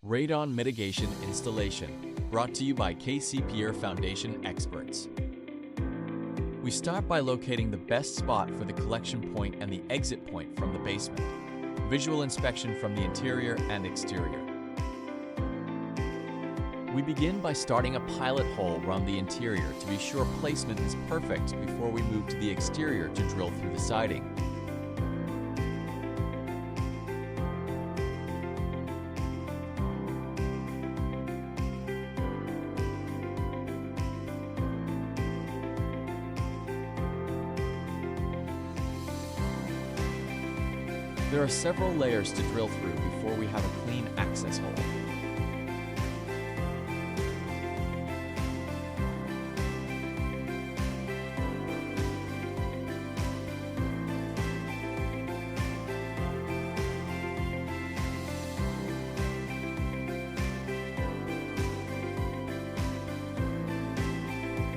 Radon Mitigation Installation, brought to you by KC Pier Foundation Experts. We start by locating the best spot for the collection point and the exit point from the basement. Visual inspection from the interior and exterior. We begin by starting a pilot hole around the interior to be sure placement is perfect before we move to the exterior to drill through the siding. There are several layers to drill through before we have a clean access hole.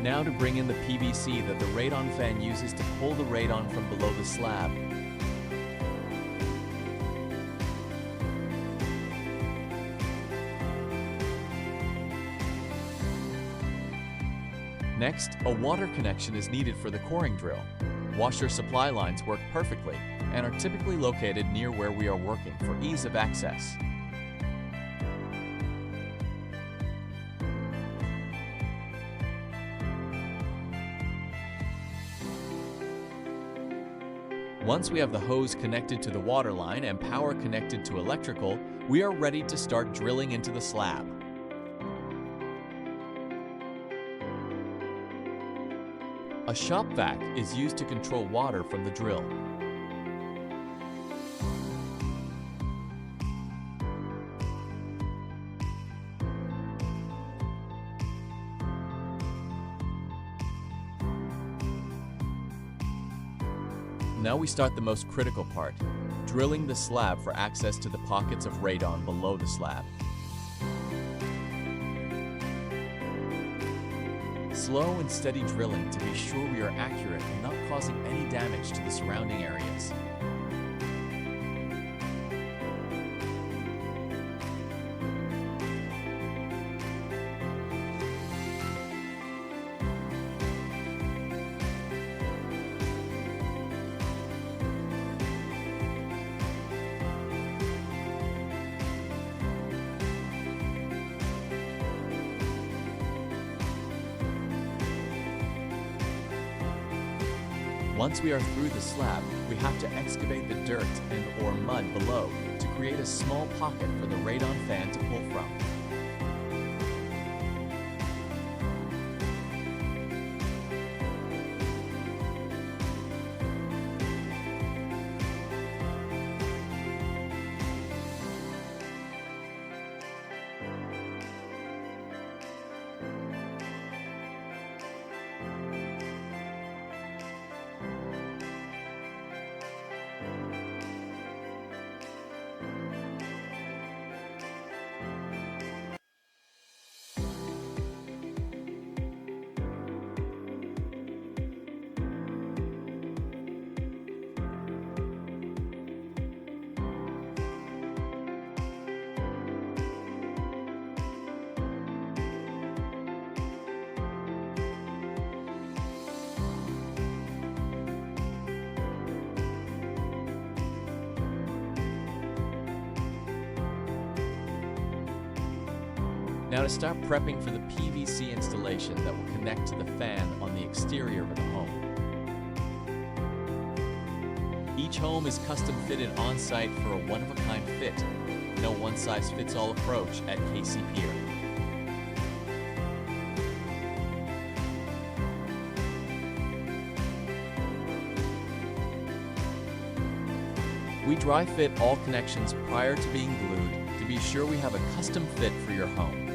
Now to bring in the PVC that the radon fan uses to pull the radon from below the slab. Next, a water connection is needed for the coring drill. Washer supply lines work perfectly and are typically located near where we are working for ease of access. Once we have the hose connected to the water line and power connected to electrical, we are ready to start drilling into the slab. A shop vac is used to control water from the drill. Now we start the most critical part, drilling the slab for access to the pockets of radon below the slab. Slow and steady drilling to be sure we are accurate and not causing any damage to the surrounding areas. Once we are through the slab, we have to excavate the dirt and/or mud below to create a small pocket for the radon fan to pull from. Now to start prepping for the PVC installation that will connect to the fan on the exterior of the home. Each home is custom fitted on-site for a one-of-a-kind fit. No one-size-fits-all approach at KC Pier. We dry fit all connections prior to being glued to be sure we have a custom fit for your home.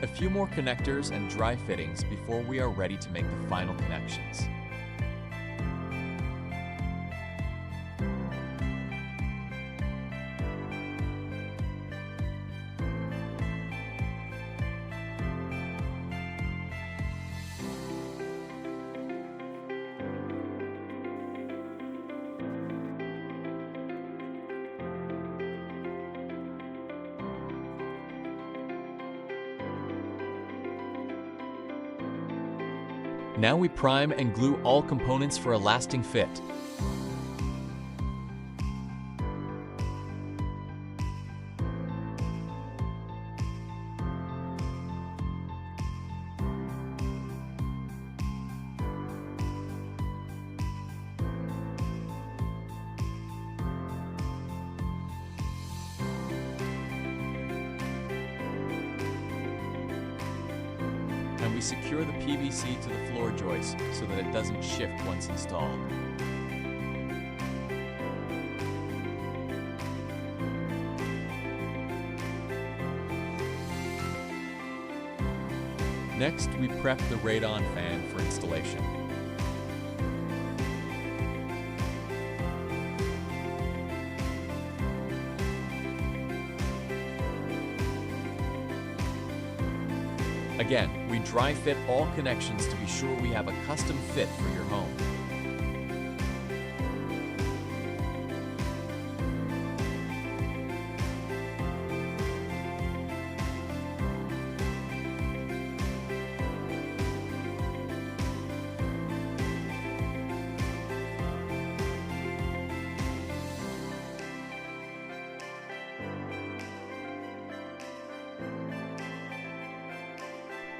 A few more connectors and dry fittings before we are ready to make the final connections. Now we prime and glue all components for a lasting fit. And we secure the PVC to the floor joist so that it doesn't shift once installed. Next, we prep the Radon fan for installation. Again, we dry fit all connections to be sure we have a custom fit for your home.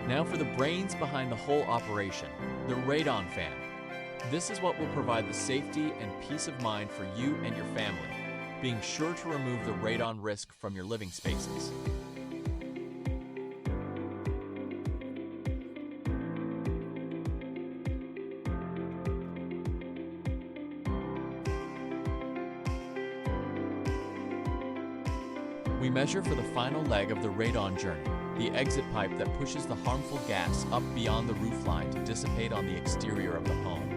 Now for the brains behind the whole operation, the Radon fan. This is what will provide the safety and peace of mind for you and your family, being sure to remove the radon risk from your living spaces. We measure for the final leg of the radon journey, the exit pipe that pushes the harmful gas up beyond the roofline to dissipate on the exterior of the home.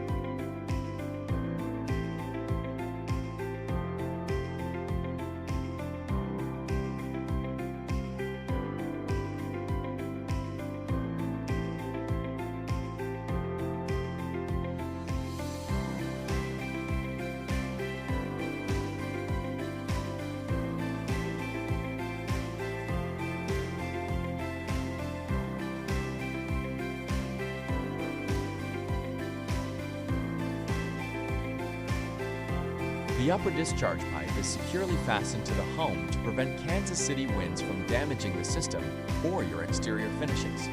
The upper discharge pipe is securely fastened to the home to prevent Kansas City winds from damaging the system or your exterior finishes.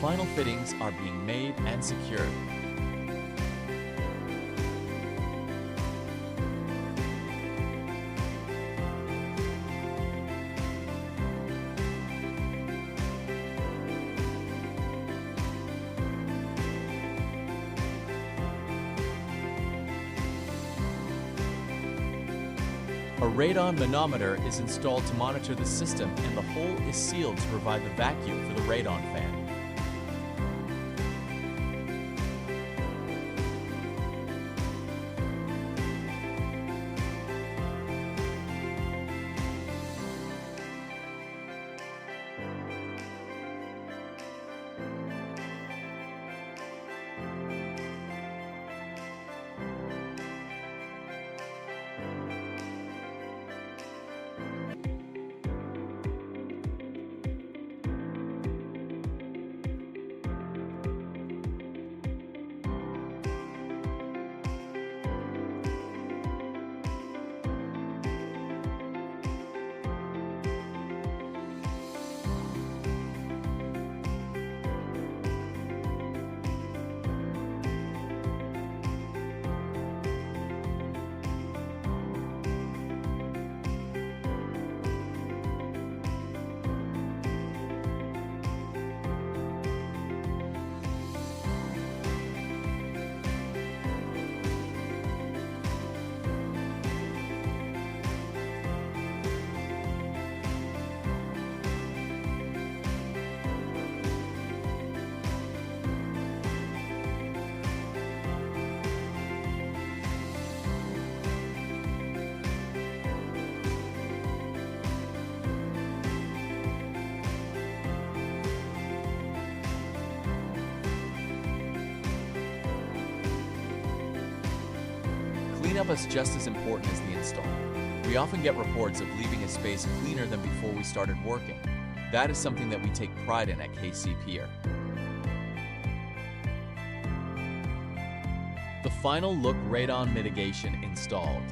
Final fittings are being made and secured. A radon manometer is installed to monitor the system, and the hole is sealed to provide the vacuum for the radon fan. cleanup is just as important as the install. We often get reports of leaving a space cleaner than before we started working. That is something that we take pride in at KC Pier. The final look radon mitigation installed.